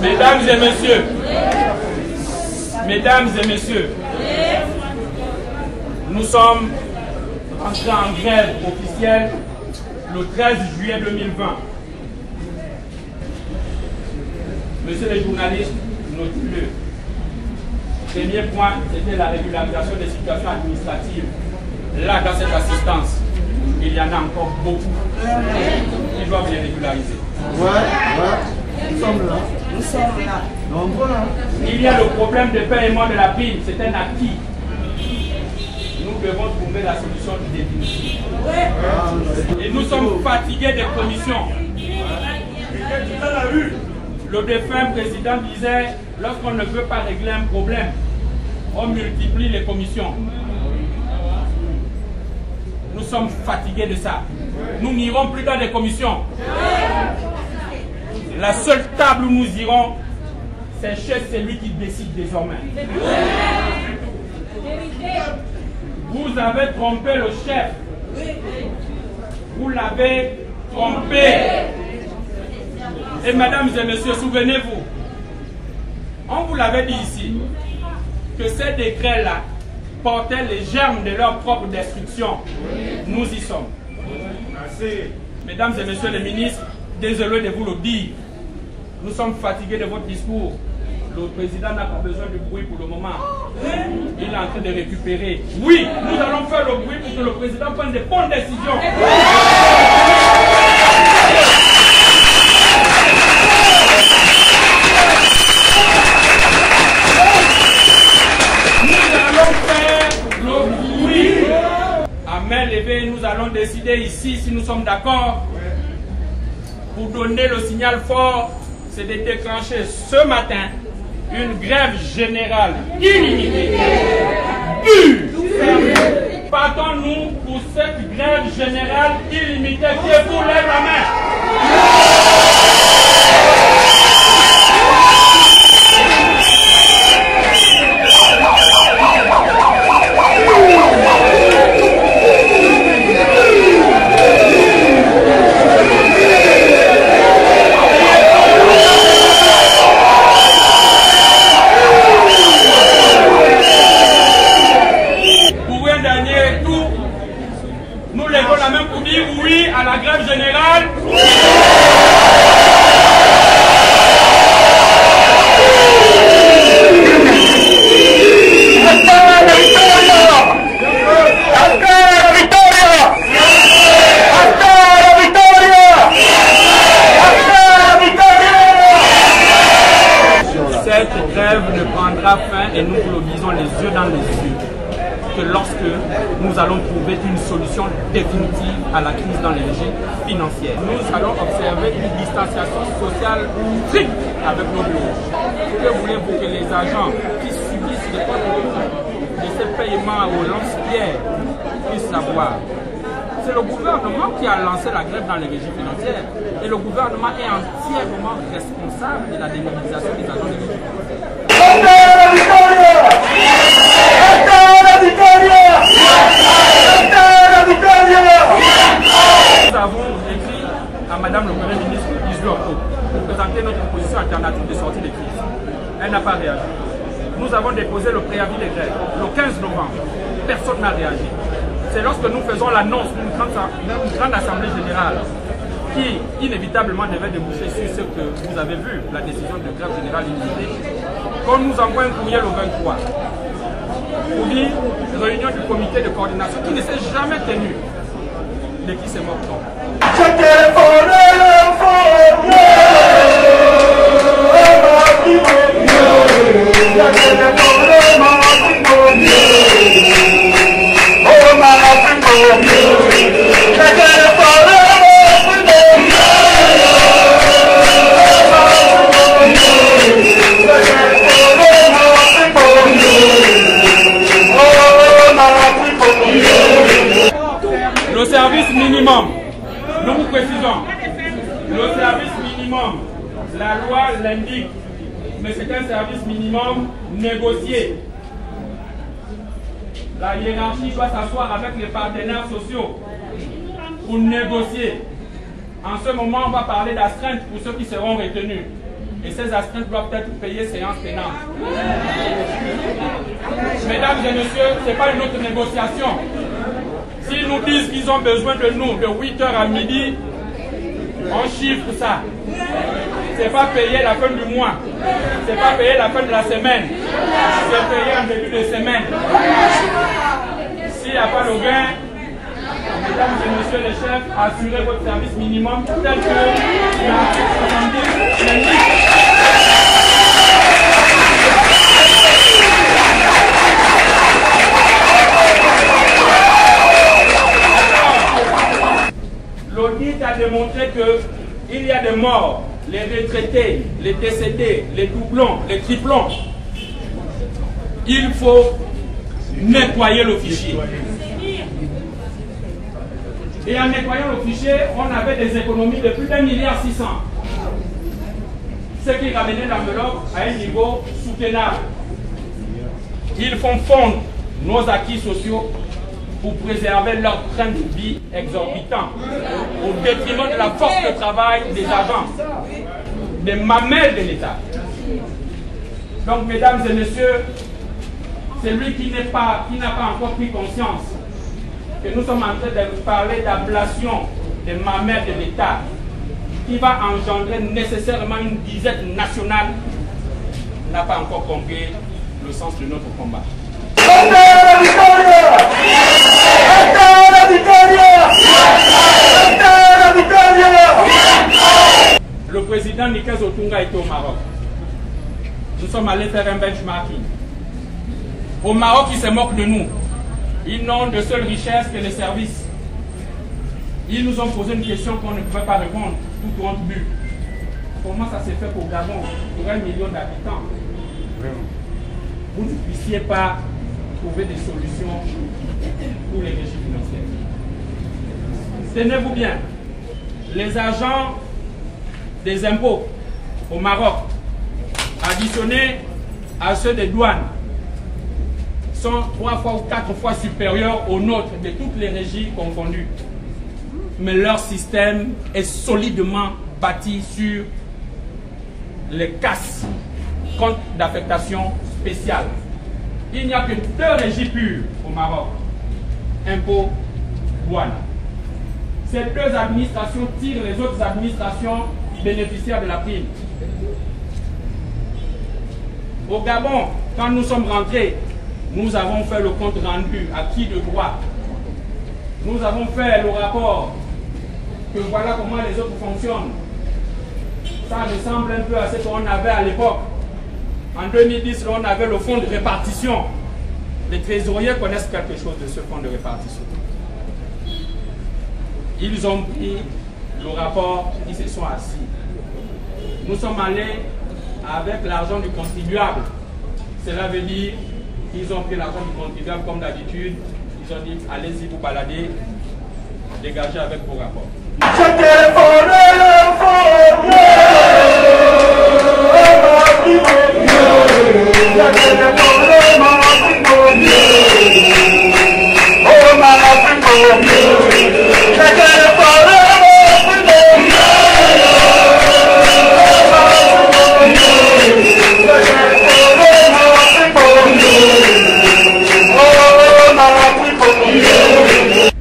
Mesdames et messieurs, nous sommes entrés en grève officielle le 13 juillet 2020. Monsieur les journalistes, notez-le. Premier point, c'était la régularisation des situations administratives. Là, dans cette assistance, il y en a encore beaucoup qui doivent les régulariser. Nous sommes là. Nombreux, hein. Il y a le problème de paiement de la prime, c'est un acquis. Nous devons trouver la solution définitive. Et nous sommes fatigués des commissions. Le défunt président disait, lorsqu'on ne peut pas régler un problème, on multiplie les commissions. Nous sommes fatigués de ça. Nous n'irons plus dans des commissions. La seule table où nous irons, c'est chez celui qui décide désormais. Vous avez trompé le chef. Vous l'avez trompé. Et mesdames et messieurs, souvenez-vous, on vous l'avait dit ici, que ces décrets-là portaient les germes de leur propre destruction. Nous y sommes. Mesdames et messieurs les ministres, désolé de vous le dire, nous sommes fatigués de votre discours. Le président n'a pas besoin de bruit pour le moment. Il est en train de récupérer. Oui, nous allons faire le bruit pour que le président prenne des bonnes décisions. À main levée, nous allons décider ici, si nous sommes d'accord, pour donner le signal fort, c'est de déclencher ce matin une grève générale illimitée. Partons-nous pour cette grève générale illimitée qui vous lève la main. Oui à la grève générale. Cette grève ne prendra fin, et nous vous le disons les yeux dans les yeux, que lorsque nous allons trouver une solution définitive à la crise dans les régimes financières. Nous allons observer une distanciation sociale stricte avec nos bureaux. Que voulez-vous que les agents qui subissent les conséquences de ces paiements aux lance-pierres puissent savoir? C'est le gouvernement qui a lancé la grève dans les régimes financières et le gouvernement est entièrement responsable de la démobilisation des agents des régimes financières. Nous avons écrit à Madame le Premier ministre le 18 octobre pour présenter notre proposition alternative de sortie de crise. Elle n'a pas réagi. Nous avons déposé le préavis de grève le 15 novembre. Personne n'a réagi. C'est lorsque nous faisons l'annonce d'une grande assemblée générale qui inévitablement devait déboucher sur ce que vous avez vu, la décision de grève générale illimitée, qu'on nous envoie un courrier le 23 pour dire réunion du comité de coordination qui ne s'est jamais tenue. De qui se moque-t-on? Le service minimum, nous vous précisons, le service minimum, la loi l'indique, mais c'est un service minimum négocié. La hiérarchie doit s'asseoir avec les partenaires sociaux pour négocier. En ce moment, on va parler d'astreinte pour ceux qui seront retenus. Et ces astreintes doivent être payées séance tenante. Mesdames et messieurs, ce n'est pas une autre négociation. S'ils nous disent qu'ils ont besoin de nous de 8h à midi, on chiffre ça. Ce n'est pas payé la fin du mois. Ce n'est pas payé la fin de la semaine. C'est payé en début de semaine. S'il n'y a pas de gain, mesdames et messieurs les chefs, assurez votre service minimum tel que l'article 70 l'indique. L'audit a démontré qu'il y a des morts, les retraités, les décédés, les doublons, les triplons. Il faut nettoyer le fichier. Et en nettoyant le fichier, on avait des économies de plus d'1,6 milliard. Ce qui ramenait l'enveloppe à un niveau soutenable. Ils font fondre nos acquis sociaux pour préserver leur train de vie exorbitant, au détriment de la force de travail des agents, des mamelles de l'État. Donc, mesdames et messieurs, celui qui n'a pas encore pris conscience que nous sommes en train de parler d'ablation des mamelles de l'État, qui va engendrer nécessairement une disette nationale, n'a pas encore compris le sens de notre combat. Le président Nikes Otunga était au Maroc. Nous sommes allés faire un benchmarking. Au Maroc, ils se moquent de nous. Ils n'ont de seule richesse que les services. Ils nous ont posé une question qu'on ne pouvait pas répondre, tout compte but. Comment ça s'est fait qu'au Gabon, pour 1 million d'habitants, vous ne puissiez pas trouver des solutions pour les régies financières? Tenez-vous bien, les agents des impôts au Maroc, additionnés à ceux des douanes, sont 3 fois ou 4 fois supérieurs aux nôtres de toutes les régies confondues. Mais leur système est solidement bâti sur les casses, comptes d'affectation spéciale. Il n'y a que 2 régies pures au Maroc, impôts, douane. Ces 2 administrations tirent les autres administrations bénéficiaires de la prime. Au Gabon, quand nous sommes rentrés, nous avons fait le compte rendu à qui de droit. Nous avons fait le rapport que voilà comment les autres fonctionnent. Ça ressemble un peu à ce qu'on avait à l'époque. En 2010, on avait le fonds de répartition. Les trésoriers connaissent quelque chose de ce fonds de répartition. Ils ont pris le rapport, ils se sont assis. Nous sommes allés avec l'argent du contribuable. Cela veut dire qu'ils ont pris l'argent du contribuable comme d'habitude. Ils ont dit, allez-y vous balader, dégagez avec vos rapports.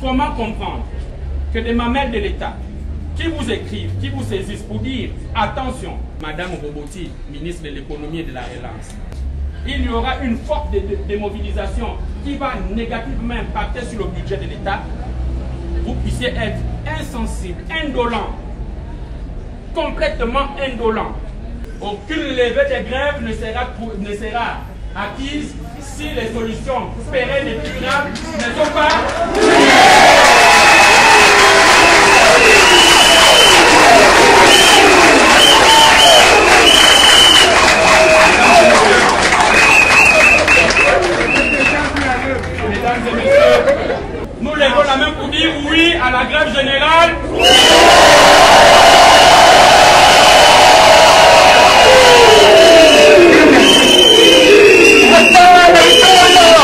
Comment comprendre que des mamelles de l'État qui vous écrivent, qui vous saisissent pour dire attention, Madame Roboti, ministre de l'économie et de la relance, il y aura une forte démobilisation qui va négativement impacter sur le budget de l'État, vous puissiez être insensible, indolent, complètement indolent. Aucune levée des grèves ne sera acquise si les solutions pérennes et durables ne sont pas... Mesdames et messieurs, nous levons la main pour dire oui à la grève générale. ¡Hasta la victoria!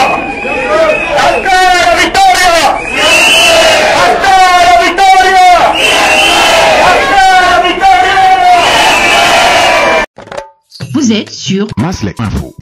Vous êtes sur Maslek Info.